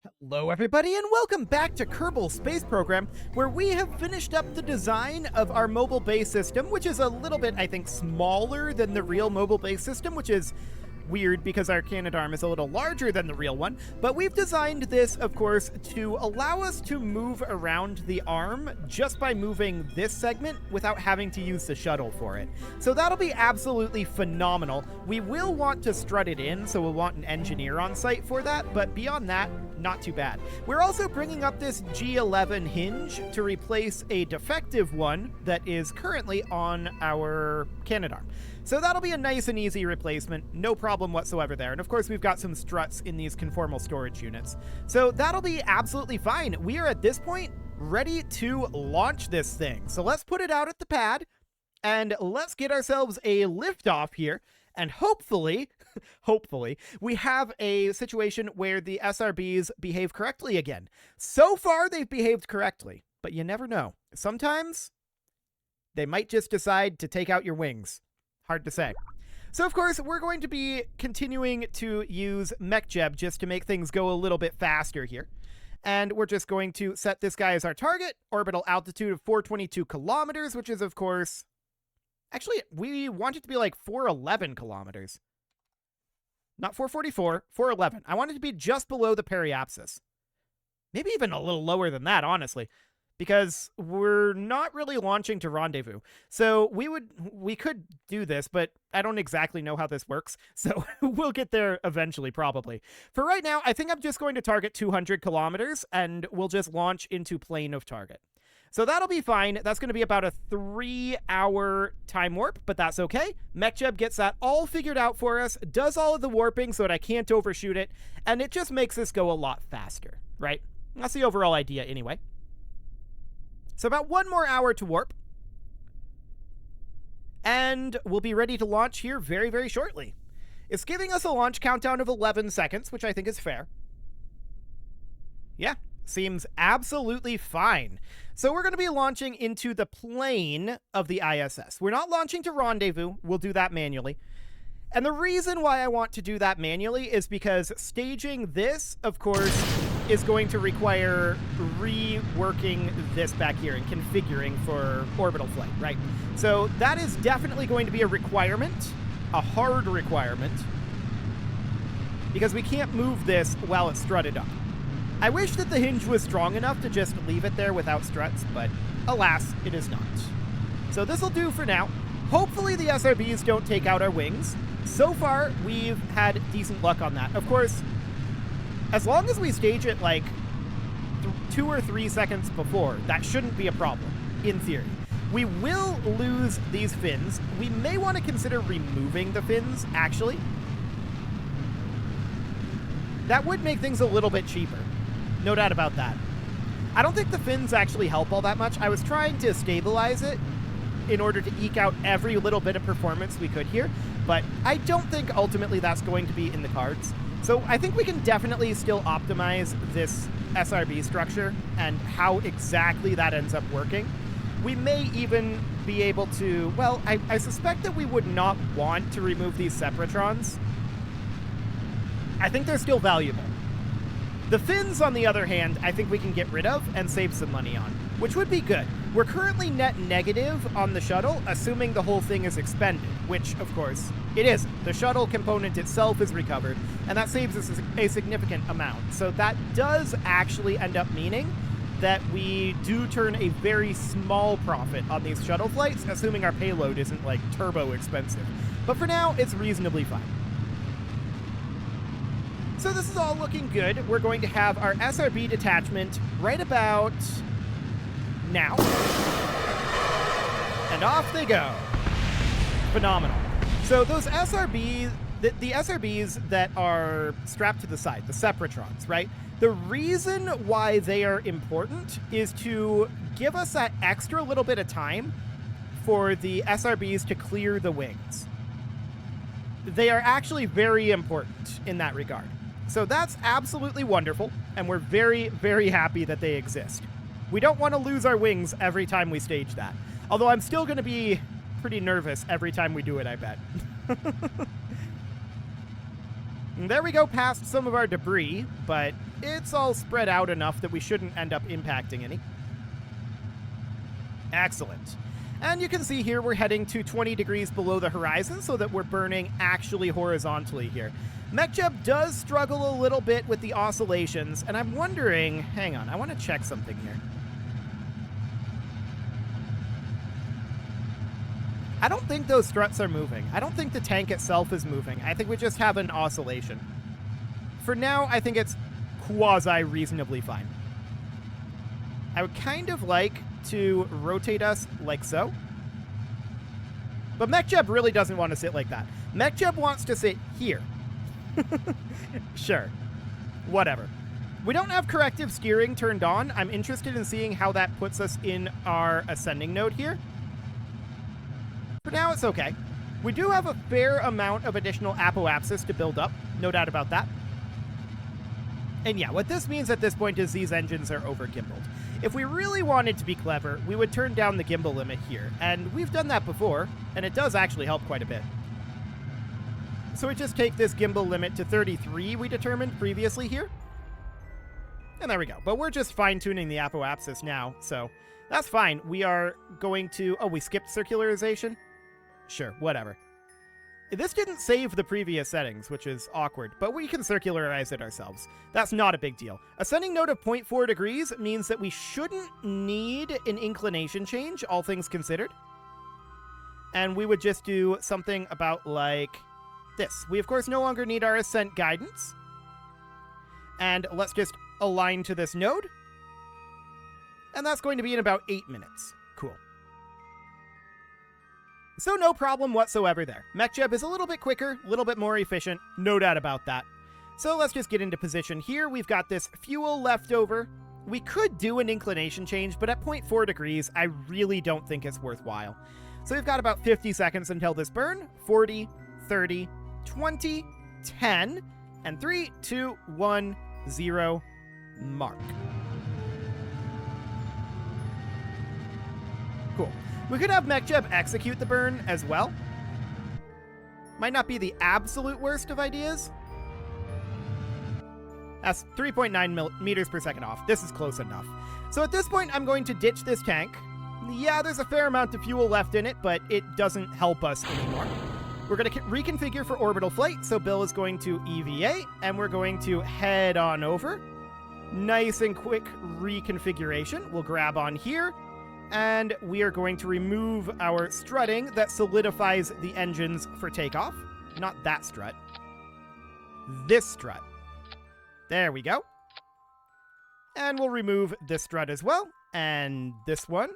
Hello everybody and welcome back to Kerbal Space Program, where we have finished up the design of our mobile base system, which is a little bit, I think, smaller than the real mobile base system, which is weird because our Canadarm is a little larger than the real one. But we've designed this, of course, to allow us to move around the arm just by moving this segment without having to use the shuttle for it. So that'll be absolutely phenomenal. We will want to strut it in, so we'll want an engineer on site for that, but beyond that, not too bad. We're also bringing up this G11 hinge to replace a defective one that is currently on our Canadarm. So that'll be a nice and easy replacement, no problem whatsoever there. And of course, we've got some struts in these conformal storage units. So that'll be absolutely fine. We are at this point ready to launch this thing. So let's put it out at the pad and let's get ourselves a liftoff here. And hopefully, we have a situation where the SRBs behave correctly again. So far, they've behaved correctly, but you never know. Sometimes they might just decide to take out your wings. Hard to say. So, of course, we're going to be continuing to use MechJeb just to make things go a little bit faster here. And we're just going to set this guy as our target. Orbital altitude of 422 kilometers, which is, of course... Actually, we want it to be like 411 kilometers. Not 444, 411. I want it to be just below the periapsis. Maybe even a little lower than that, honestly. Because we're not really launching to rendezvous. So we could do this, but I don't exactly know how this works. So we'll get there eventually, probably. For right now, I think I'm just going to target 200 kilometers, and we'll just launch into plane of target. So that'll be fine. That's going to be about a 3-hour time warp, but that's okay. MechJeb gets that all figured out for us, does all of the warping so that I can't overshoot it, and it just makes this go a lot faster, right? That's the overall idea anyway. So about 1 more hour to warp. And we'll be ready to launch here very, very shortly. It's giving us a launch countdown of 11 seconds, which I think is fair. Yeah, seems absolutely fine. So we're going to be launching into the plane of the ISS. We're not launching to rendezvous. We'll do that manually. And the reason why I want to do that manually is because staging this, of course, is going to require reworking this back here and configuring for orbital flight, right? So that is definitely going to be a requirement, a hard requirement, because we can't move this while it's strutted up. I wish that the hinge was strong enough to just leave it there without struts, but alas, it is not. So this will do for now. Hopefully the SRBs don't take out our wings. So far, we've had decent luck on that. Of course, as long as we stage it like 2 or 3 seconds before, that shouldn't be a problem, in theory. We will lose these fins. We may want to consider removing the fins, actually. That would make things a little bit cheaper. No doubt about that. I don't think the fins actually help all that much. I was trying to stabilize it in order to eke out every little bit of performance we could here, but I don't think ultimately that's going to be in the cards. So I think we can definitely still optimize this SRB structure and how exactly that ends up working. We may even be able to, well, I suspect that we would not want to remove these Separatrons. I think they're still valuable. The fins, on the other hand, I think we can get rid of and save some money on, which would be good. We're currently net negative on the shuttle, assuming the whole thing is expended, which, of course, it isn't. The shuttle component itself is recovered, and that saves us a significant amount. So that does actually end up meaning that we do turn a very small profit on these shuttle flights, assuming our payload isn't, like, turbo expensive. But for now, it's reasonably fine. So this is all looking good. We're going to have our SRB detachment right about now. And off they go. Phenomenal. So those SRBs, the SRBs that are strapped to the side, the Separatrons, right? The reason why they are important is to give us that extra little bit of time for the SRBs to clear the wings. They are actually very important in that regard. So that's absolutely wonderful, and we're very, very happy that they exist. We don't want to lose our wings every time we stage that. Although I'm still going to be pretty nervous every time we do it, I bet. And there we go past some of our debris, but it's all spread out enough that we shouldn't end up impacting any. Excellent. And you can see here we're heading to 20 degrees below the horizon so that we're burning actually horizontally here. MechJeb does struggle a little bit with the oscillations, and I'm wondering, hang on, I want to check something here. I don't think those struts are moving. I don't think the tank itself is moving. I think we just have an oscillation. For now, I think it's quasi-reasonably fine. I would kind of like to rotate us like so. But MechJeb really doesn't want to sit like that. MechJeb wants to sit here. Sure. Whatever. We don't have corrective steering turned on. I'm interested in seeing how that puts us in our ascending node here. For now, it's okay. We do have a fair amount of additional apoapsis to build up. No doubt about that. And yeah, what this means at this point is these engines are over-gimbaled. If we really wanted to be clever, we would turn down the gimbal limit here. And we've done that before, and it does actually help quite a bit. So we just take this gimbal limit to 33 we determined previously here. And there we go. But we're just fine-tuning the apoapsis now, so that's fine. We are going to... Oh, we skipped circularization? Sure, whatever. This didn't save the previous settings, which is awkward, but we can circularize it ourselves. That's not a big deal. Ascending node of 0.4 degrees means that we shouldn't need an inclination change, all things considered. And we would just do something about like this. We, of course, no longer need our ascent guidance. And let's just align to this node. And that's going to be in about 8 minutes. Cool. So no problem whatsoever there. MechJeb is a little bit quicker, a little bit more efficient, no doubt about that. So let's just get into position here. We've got this fuel left over. We could do an inclination change, but at 0.4 degrees, I really don't think it's worthwhile. So we've got about 50 seconds until this burn. 40, 30, 20, 10, and 3, 2, 1, 0, mark. Cool. We could have MechJeb execute the burn as well. Might not be the absolute worst of ideas. That's 3.9 meters per second off. This is close enough. So at this point, I'm going to ditch this tank. Yeah, there's a fair amount of fuel left in it, but it doesn't help us anymore. We're going to reconfigure for orbital flight, so Bill is going to EVA, and we're going to head on over. Nice and quick reconfiguration. We'll grab on here. And we are going to remove our strutting that solidifies the engines for takeoff. Not that strut. This strut. There we go. And we'll remove this strut as well. And this one.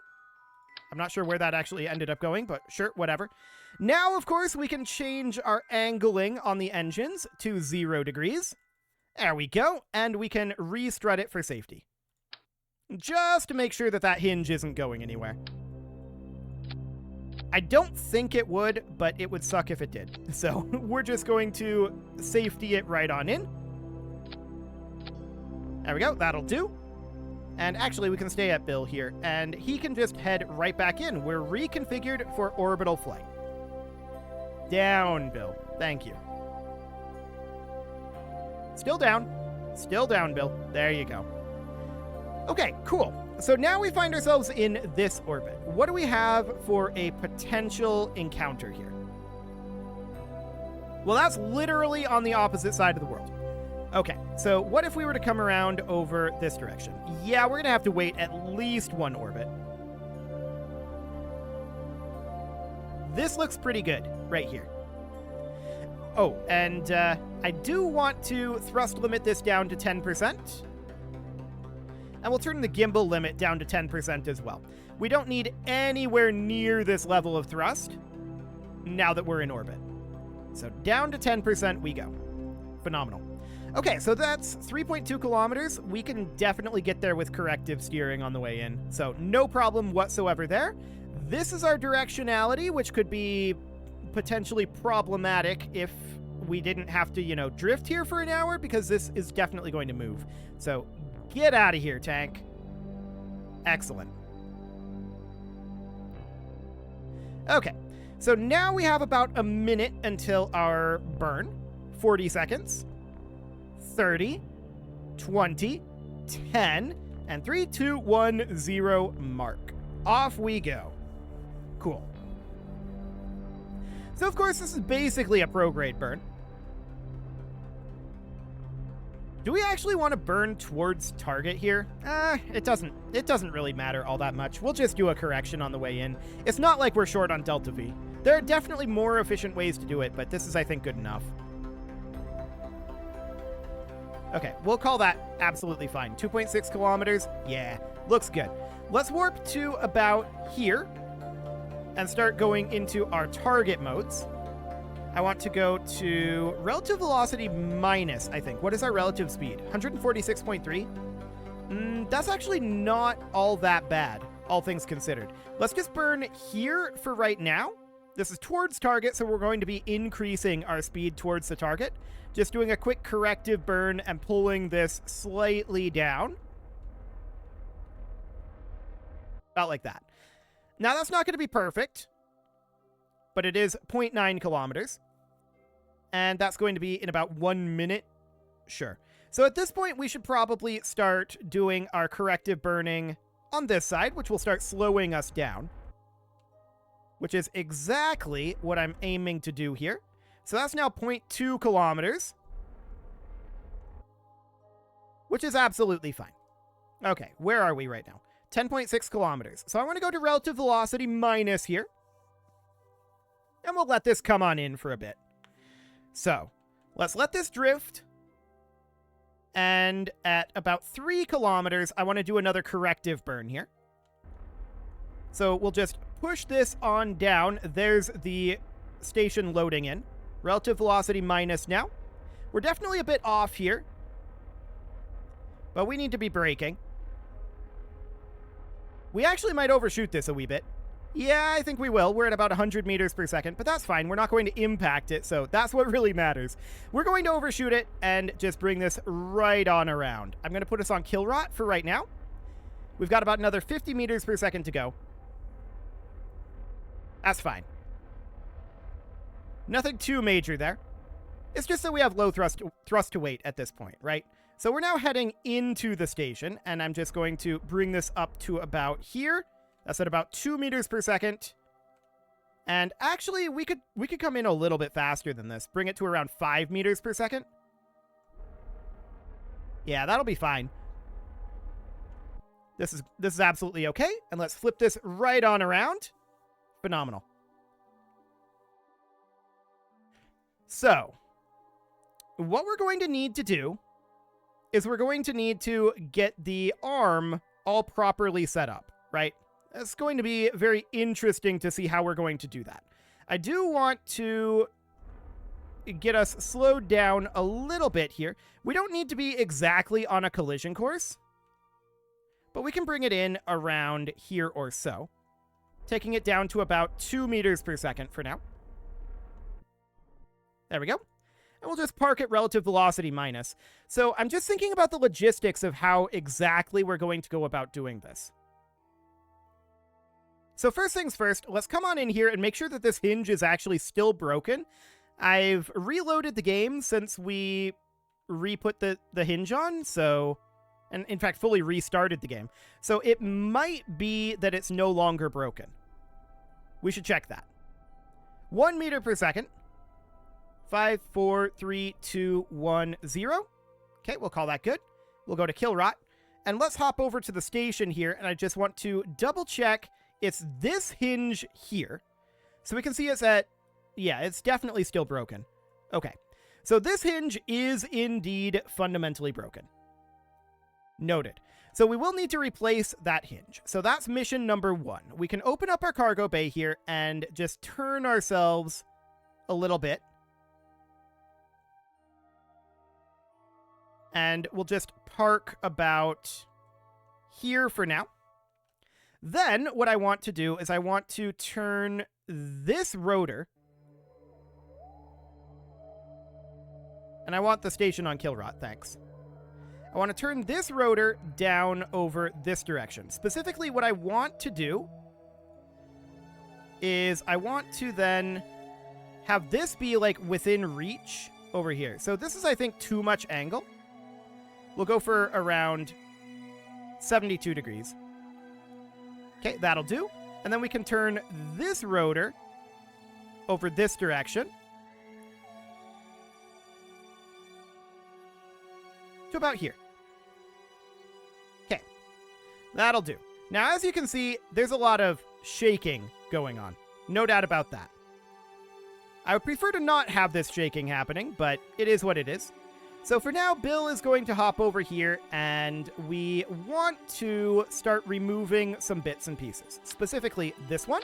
I'm not sure where that actually ended up going, but sure, whatever. Now, of course, we can change our angling on the engines to 0 degrees. There we go. And we can re-strut it for safety. Just to make sure that that hinge isn't going anywhere. I don't think it would, but it would suck if it did. So we're just going to safety it right on in. There we go, that'll do. And actually we can stay at Bill here, and he can just head right back in. We're reconfigured for orbital flight. Down, Bill. Thank you. Still down. Still down, Bill. There you go. Okay, cool. So now we find ourselves in this orbit. What do we have for a potential encounter here? Well, that's literally on the opposite side of the world. Okay, so what if we were to come around over this direction? Yeah, we're going to have to wait at least one orbit. This looks pretty good right here. Oh, and I do want to thrust limit this down to 10%. And we'll turn the gimbal limit down to 10% as well. We don't need anywhere near this level of thrust now that we're in orbit. So down to 10% we go. Phenomenal. Okay, so that's 3.2 kilometers. We can definitely get there with corrective steering on the way in. So no problem whatsoever there. This is our directionality, which could be potentially problematic if we didn't have to, drift here for an hour, because this is definitely going to move. So get out of here, tank. Excellent. Okay, so now we have about a minute until our burn. 40 seconds. 30, 20, 10, and 3, 2, 1, 0, mark. Off we go. Cool. So, of course, this is basically a prograde burn. Do we actually want to burn towards target here? It doesn't really matter all that much. We'll just do a correction on the way in. It's not like we're short on Delta V. There are definitely more efficient ways to do it, but this is, I think, good enough. Okay, we'll call that absolutely fine. 2.6 kilometers, yeah, looks good. Let's warp to about here and start going into our target modes. I want to go to relative velocity minus, I think. What is our relative speed? 146.3? That's actually not all that bad, all things considered. Let's just burn here for right now. This is towards target, so we're going to be increasing our speed towards the target. Just doing a quick corrective burn and pulling this slightly down. About like that. Now, that's not going to be perfect, but it is 0.9 kilometers. And that's going to be in about 1 minute. Sure. So at this point, we should probably start doing our corrective burning on this side, which will start slowing us down. Which is exactly what I'm aiming to do here. So that's now 0.2 kilometers. Which is absolutely fine. Okay, where are we right now? 10.6 kilometers. So I want to go to relative velocity minus here. And we'll let this come on in for a bit. So, let's let this drift. And at about 3 kilometers, I want to do another corrective burn here. So we'll just push this on down. There's the station loading in. Relative velocity minus now. We're definitely a bit off here. But we need to be braking. We actually might overshoot this a wee bit. Yeah, I think we will. We're at about 100 meters per second, but that's fine. We're not going to impact it, so that's what really matters. We're going to overshoot it and just bring this right on around. I'm going to put us on kill rot for right now. We've got about another 50 meters per second to go. That's fine. Nothing too major there. It's just that we have low thrust to weight at this point, right? So we're now heading into the station, and I'm just going to bring this up to about here. That's at about 2 meters per second. And actually, we could come in a little bit faster than this. Bring it to around 5 meters per second. Yeah, that'll be fine. This is absolutely okay. And let's flip this right on around. Phenomenal. So, what we're going to need to do is we're going to need to get the arm all properly set up, right? It's going to be very interesting to see how we're going to do that. I do want to get us slowed down a little bit here. We don't need to be exactly on a collision course, but we can bring it in around here or so, taking it down to about 2 meters per second for now. There we go. And we'll just park at relative velocity minus. So I'm just thinking about the logistics of how exactly we're going to go about doing this. So first things first, let's come on in here and make sure that this hinge is actually still broken. I've reloaded the game since we re-put the hinge on, so... And in fact, fully restarted the game. So it might be that it's no longer broken. We should check that. 1 meter per second. 5, 4, 3, 2, 1, 0. Okay, we'll call that good. We'll go to kill rot. And let's hop over to the station here, and I just want to double check it's this hinge here. So we can see it's at... Yeah, it's definitely still broken. Okay. So this hinge is indeed fundamentally broken. Noted. So we will need to replace that hinge. So that's mission number 1. We can open up our cargo bay here and just turn ourselves a little bit. And we'll just park about here for now. Then what I want to do is I want to turn this rotor. And I want the station on kill rot, thanks. I want to turn this rotor down over this direction. Specifically, what I want to do is I want to then have this be like within reach over here. So this is, I think, too much angle. We'll go for around 72 degrees. Okay, that'll do. And then we can turn this rotor over this direction to about here. Okay, that'll do. Now, as you can see, there's a lot of shaking going on. No doubt about that. I would prefer to not have this shaking happening, but it is what it is. So for now, Bill is going to hop over here, and we want to start removing some bits and pieces. Specifically, this one,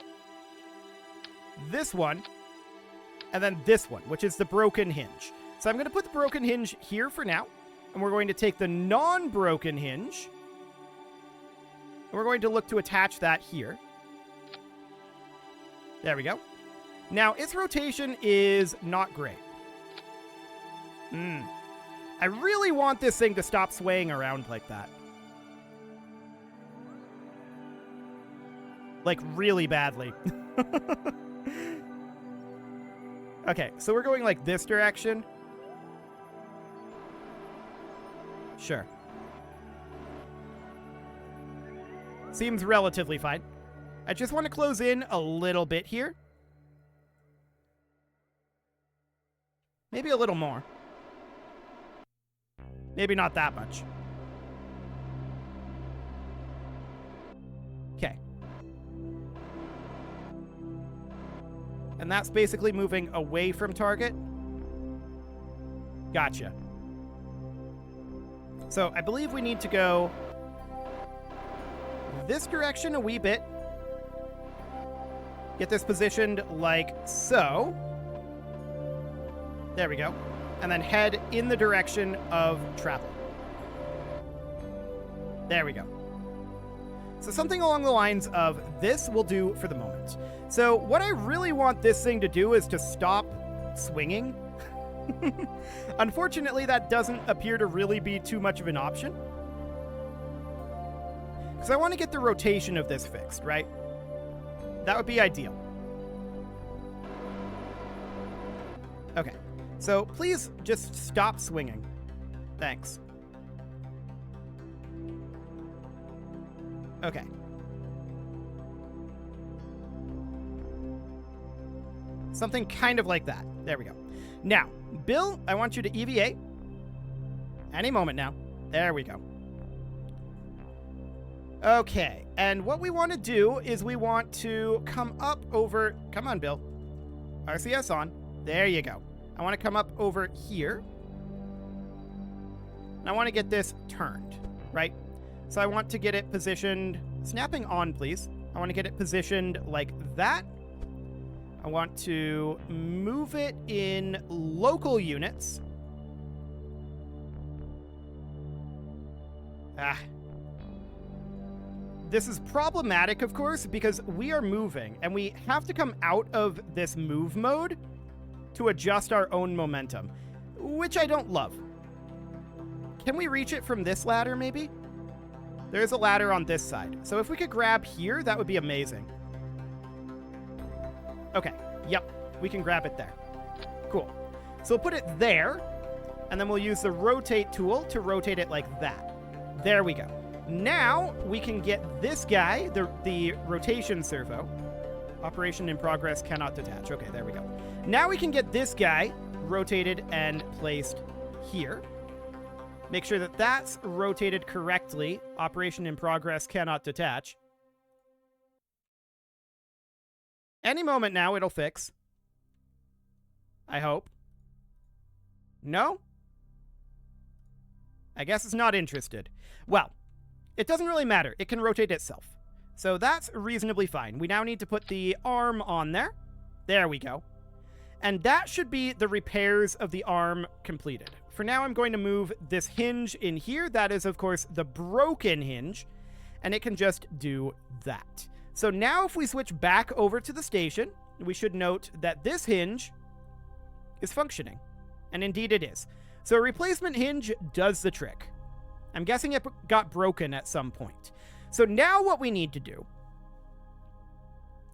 and then this one, which is the broken hinge. So I'm going to put the broken hinge here for now, and we're going to take the non-broken hinge, and we're going to look to attach that here. There we go. Now, its rotation is not great. I really want this thing to stop swaying around like that. Like, really badly. Okay, so we're going like this direction. Sure. Seems relatively fine. I just want to close in a little bit here. Maybe a little more. Maybe not that much. Okay. And that's basically moving away from target. Gotcha. So I believe we need to go this direction a wee bit. Get this positioned like so. There we go. And then head in the direction of travel. There we go. So something along the lines of this will do for the moment. So what I really want this thing to do is to stop swinging. Unfortunately, that doesn't appear to really be too much of an option. Because I want to get the rotation of this fixed, right? That would be ideal. Okay. So please just stop swinging. Thanks. Okay. Something kind of like that. There we go. Now, Bill, I want you to EVA. Any moment now. There we go. Okay, and what we want to do is we want to come up over... Come on, Bill. RCS on. There you go. I want to come up over here. And I want to get this turned, right? So I want to get it positioned... Snapping on, please. I want to get it positioned like that. I want to move it in local units. This is problematic, of course, because we are moving, and we have to come out of this move mode to adjust our own momentum, which I don't love. Can we reach it from this ladder, maybe? There's a ladder on this side. So if we could grab here, that would be amazing. Okay, yep, we can grab it there. Cool. So we'll put it there, and then we'll use the rotate tool to rotate it like that. There we go. Now we can get this guy, the rotation servo. Operation in progress, cannot detach. Okay, there we go. Now we can get this guy rotated and placed here. Make sure that that's rotated correctly. Operation in progress, cannot detach. Any moment now, it'll fix. I hope. No? I guess it's not interested. Well, it doesn't really matter. It can rotate itself. So that's reasonably fine. We now need to put the arm on there. There we go. And that should be the repairs of the arm completed. For now, I'm going to move this hinge in here. That is, of course, the broken hinge. And it can just do that. So now if we switch back over to the station, we should note that this hinge is functioning. And indeed it is. So a replacement hinge does the trick. I'm guessing it got broken at some point. So now what we need to do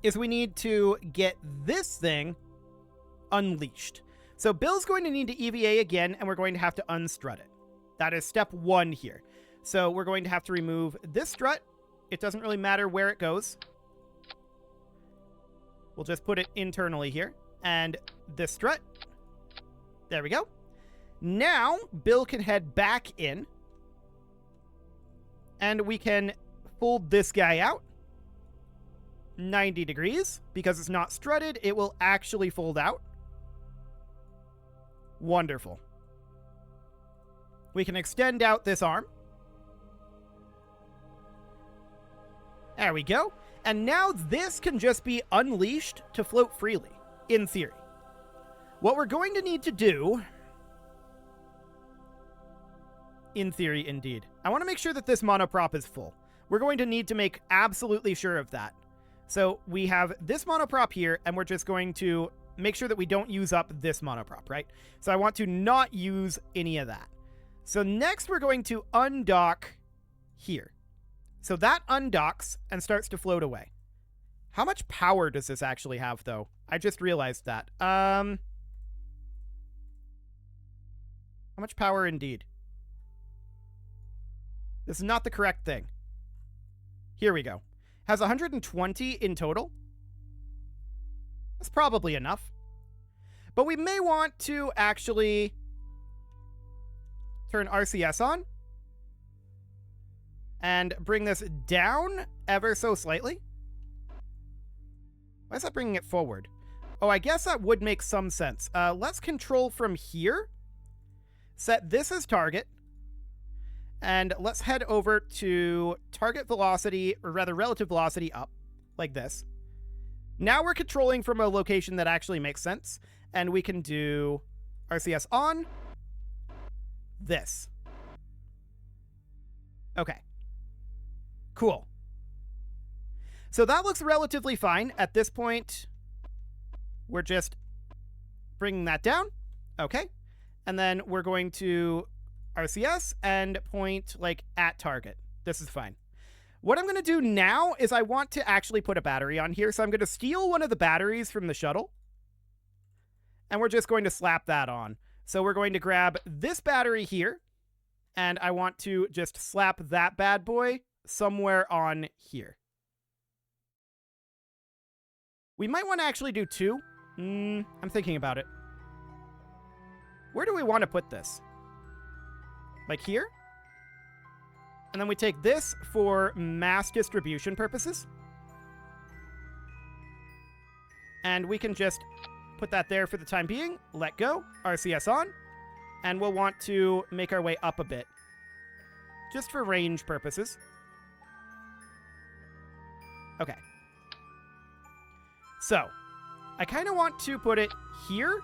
is we need to get this thing unleashed. So Bill's going to need to EVA again, and we're going to have to unstrut it. That is step 1 here. So we're going to have to remove this strut. It doesn't really matter where it goes. We'll just put it internally here. And this strut. There we go. Now, Bill can head back in. And we can fold this guy out. 90 degrees. Because it's not strutted, it will actually fold out. Wonderful. We can extend out this arm. There we go. And now this can just be unleashed to float freely, in theory. What we're going to need to do... In theory, indeed. I want to make sure that this monoprop is full. We're going to need to make absolutely sure of that. So we have this monoprop here, and we're just going to make sure that we don't use up this monoprop, right? So I want to not use any of that. So next we're going to undock here. So that undocks and starts to float away. How much power does this actually have, though? I just realized that. How much power indeed? This is not the correct thing. Here we go. Has 120 in total. That's probably enough. But we may want to actually turn RCS on and bring this down ever so slightly. Why is that bringing it forward? Oh, I guess that would make some sense. Let's control from here. Set this as target. And let's head over to target velocity, or rather relative velocity up, like this. Now we're controlling from a location that actually makes sense. And we can do RCS on. This. Okay. Cool. So that looks relatively fine. At this point, we're just bringing that down. Okay. And then we're going to RCS and point like at target. This is fine. What I'm going to do now is I want to actually put a battery on here. So I'm going to steal one of the batteries from the shuttle. And we're just going to slap that on. So we're going to grab this battery here. And I want to just slap that bad boy somewhere on here. We might want to actually do 2. I'm thinking about it. Where do we want to put this? Like here? And then we take this for mass distribution purposes. And we can just put that there for the time being. Let go. RCS on. And we'll want to make our way up a bit. Just for range purposes. Okay. So, I kind of want to put it here.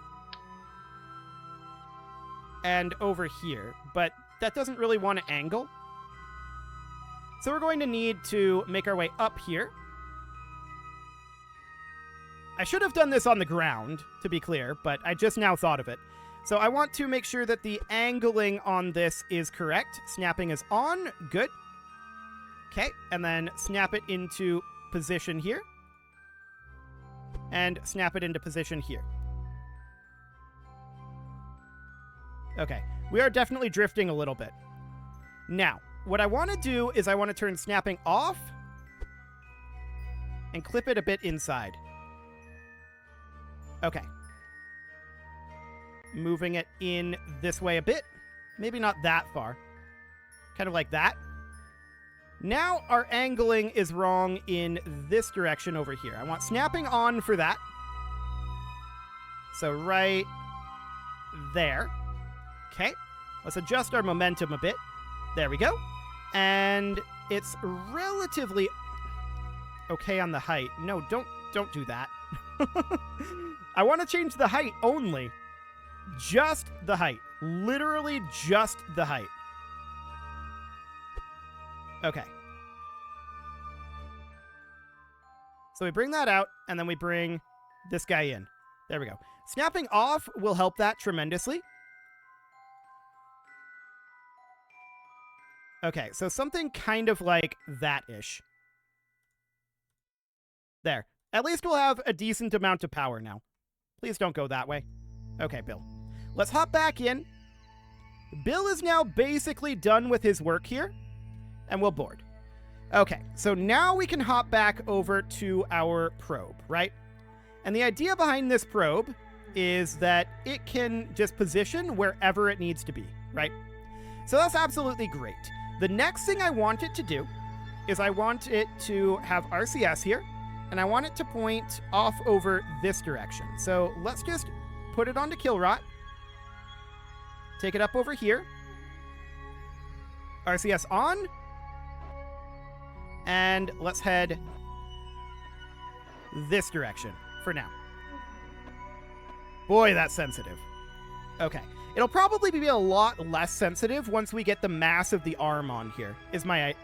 And over here. But that doesn't really want to angle. So we're going to need to make our way up here. I should have done this on the ground, to be clear, but I just now thought of it. So I want to make sure that the angling on this is correct. Snapping is on. Good. Okay, and then snap it into position here. And snap it into position here. Okay, we are definitely drifting a little bit. Now, what I want to do is I want to turn snapping off and clip it a bit inside. Okay. Moving it in this way a bit. Maybe not that far. Kind of like that. Now our angling is wrong in this direction over here. I want snapping on for that. So right there. Okay. Let's adjust our momentum a bit. There we go. And it's relatively okay on the height. No, don't do that. I want to change the height only. Just the height. Literally just the height. Okay. So we bring that out, and then we bring this guy in. There we go. Snapping off will help that tremendously. Okay, so something kind of like that-ish. There. At least we'll have a decent amount of power now. Please don't go that way. Okay, Bill. Let's hop back in. Bill is now basically done with his work here, and we'll board. Okay, so now we can hop back over to our probe, right? And the idea behind this probe is that it can just position wherever it needs to be, right? So that's absolutely great. The next thing I want it to do is I want it to have RCS here, and I want it to point off over this direction. So let's just put it onto Killrot, take it up over here, RCS on, and let's head this direction for now. Boy, that's sensitive. Okay. It'll probably be a lot less sensitive once we get the mass of the arm on here, is my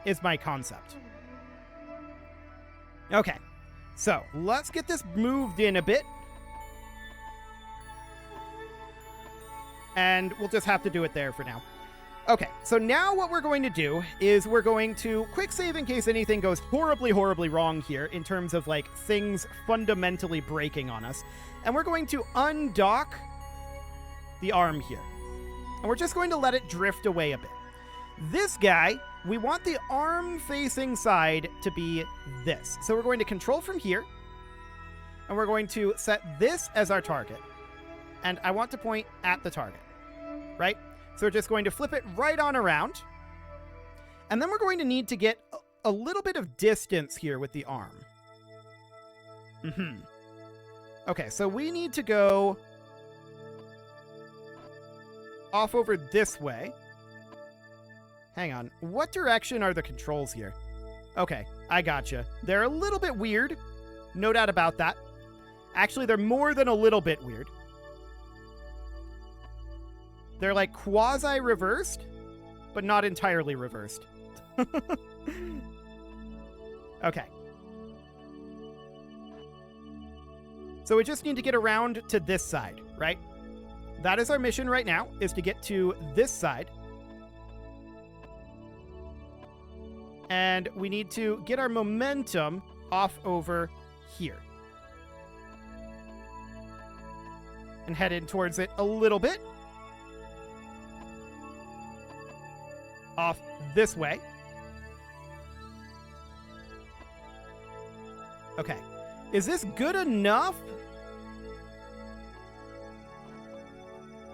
concept. Okay. So, let's get this moved in a bit. And we'll just have to do it there for now. Okay, so now what we're going to do is we're going to quick save in case anything goes horribly, horribly wrong here in terms of, like, things fundamentally breaking on us. And we're going to undock the arm here. And we're just going to let it drift away a bit. This guy, we want the arm-facing side to be this. So we're going to control from here. And we're going to set this as our target. And I want to point at the target, right? So we're just going to flip it right on around. And then we're going to need to get a little bit of distance here with the arm. Okay, so we need to go off over this way. Hang on. What direction are the controls here? Okay, I gotcha. They're a little bit weird. No doubt about that. Actually, they're more than a little bit weird. They're like quasi-reversed, but not entirely reversed. Okay. So we just need to get around to this side, right? That is our mission right now, is to get to this side. And we need to get our momentum off over here. And head in towards it a little bit. Off this way. Okay. Is this good enough?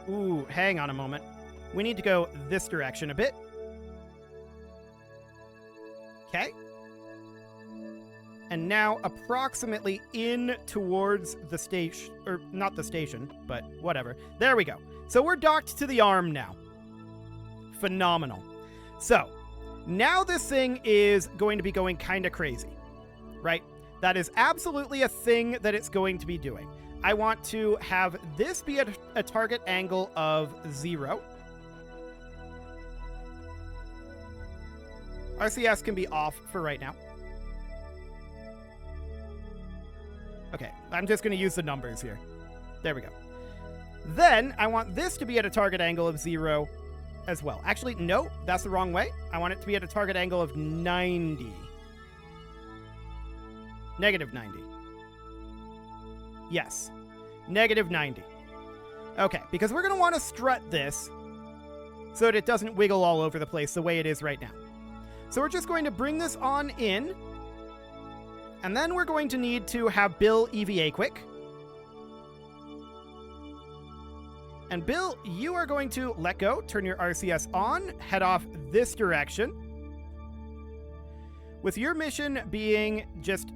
Ooh, hang on a moment. We need to go this direction a bit. Okay. And now approximately in towards the station, or not the station, but whatever. There we go. So we're docked to the arm now. Phenomenal. So, now this thing is going to be going kind of crazy, right? That is absolutely a thing that it's going to be doing. I want to have this be at a target angle of 0. RCS can be off for right now. Okay, I'm just going to use the numbers here. There we go. Then, I want this to be at a target angle of 0 as well. Actually, no, that's the wrong way. I want it to be at a target angle of 90. Negative 90. Yes. Negative 90. Okay, because we're going to want to strut this so that it doesn't wiggle all over the place the way it is right now. So we're just going to bring this on in. And then we're going to need to have Bill EVA quick. And Bill, you are going to let go, turn your RCS on, head off this direction. With your mission being just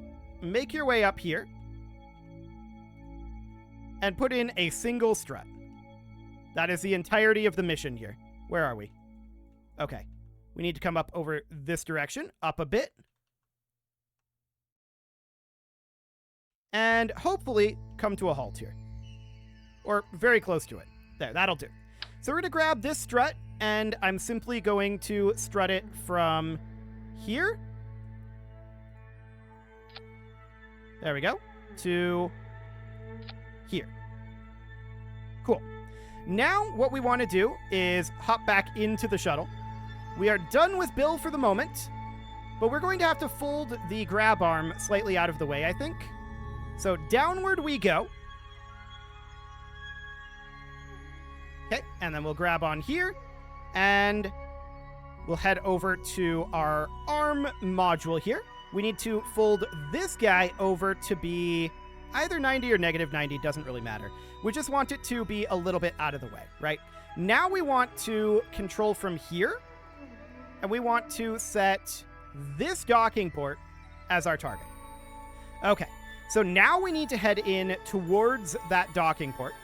make your way up here and put in a single strut. That is the entirety of the mission here. Where are we? Okay. We need to come up over this direction, up a bit. And hopefully come to a halt here. Or very close to it. There, that'll do. So we're going to grab this strut, and I'm simply going to strut it from here. There we go. To here. Cool. Now what we want to do is hop back into the shuttle. We are done with Bill for the moment, but we're going to have to fold the grab arm slightly out of the way, I think. So downward we go. Okay, and then we'll grab on here, And we'll head over to our arm module here. We need to fold this guy over to be either 90 or negative 90, doesn't really matter. We just want it to be a little bit out of the way, right? Now we want to control from here, and we want to set this docking port as our target. Okay, so now we need to head in towards that docking port.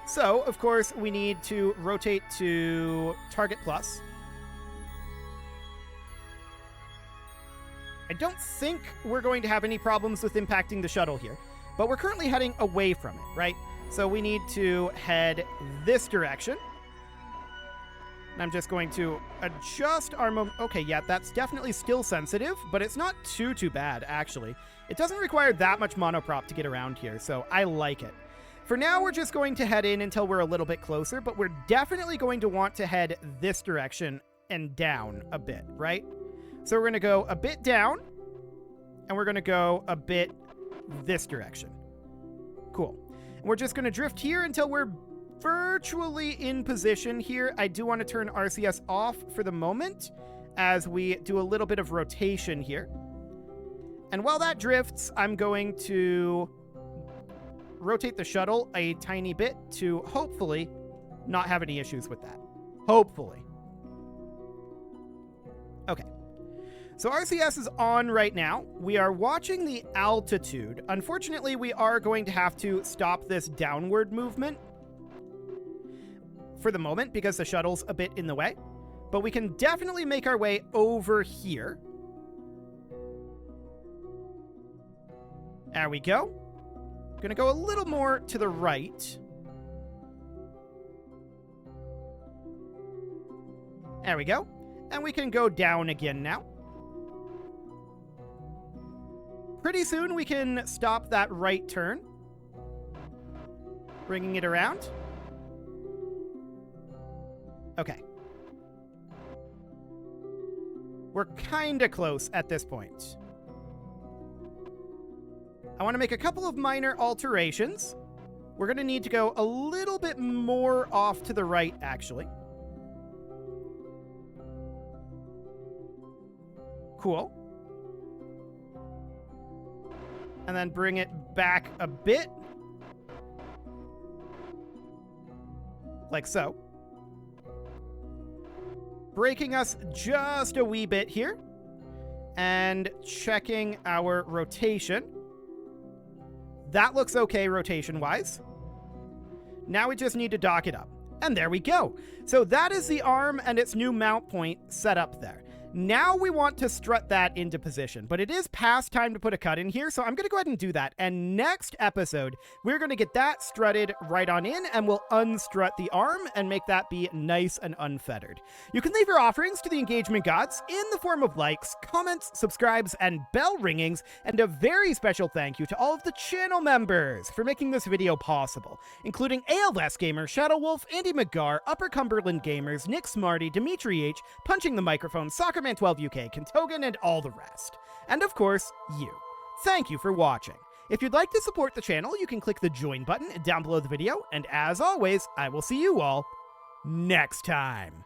So, of course, we need to rotate to target plus. I don't think we're going to have any problems with impacting the shuttle here, but we're currently heading away from it, right? So we need to head this direction. And I'm just going to adjust our okay, yeah, that's definitely still sensitive, but it's not too bad, actually. It doesn't require that much monoprop to get around here, so I like it. For now, we're just going to head in until we're a little bit closer, but we're definitely going to want to head this direction and down a bit, right? So we're going to go a bit down, and we're going to go a bit this direction. Cool. And we're just going to drift here until we're virtually in position here. I do want to turn RCS off for the moment as we do a little bit of rotation here. And while that drifts, I'm going to rotate the shuttle a tiny bit to hopefully not have any issues with that. Hopefully. Okay. So RCS is on right now. We are watching the altitude. Unfortunately, we are going to have to stop this downward movement for the moment because the shuttle's a bit in the way. But we can definitely make our way over here. There we go. Gonna go a little more to the right. There we go. And we can go down again now. Pretty soon we can stop that right turn. Bringing it around. Okay. We're kinda close at this point. I want to make a couple of minor alterations. We're going to need to go a little bit more off to the right, actually. Cool. And then bring it back a bit. Like so. Braking us just a wee bit here. And checking our rotation. That looks okay rotation-wise. Now we just need to dock it up. And there we go. So that is the arm and its new mount point set up there. Now we want to strut that into position, but it is past time to put a cut in here, so I'm going to go ahead and do that. And next episode, we're going to get that strutted right on in, and we'll unstrut the arm and make that be nice and unfettered. You can leave your offerings to the engagement gods in the form of likes, comments, subscribes, and bell ringings, and a very special thank you to all of the channel members for making this video possible, including ALS Gamer, Shadow Wolf, Andy McGar, Upper Cumberland Gamers, Nick Smarty, Dimitri H, Punching the Microphone, Soccerman 12 UK, Kentogan, and all the rest. And of course, you. Thank you for watching. If you'd like to support the channel, you can click the join button down below the video, and as always, I will see you all next time.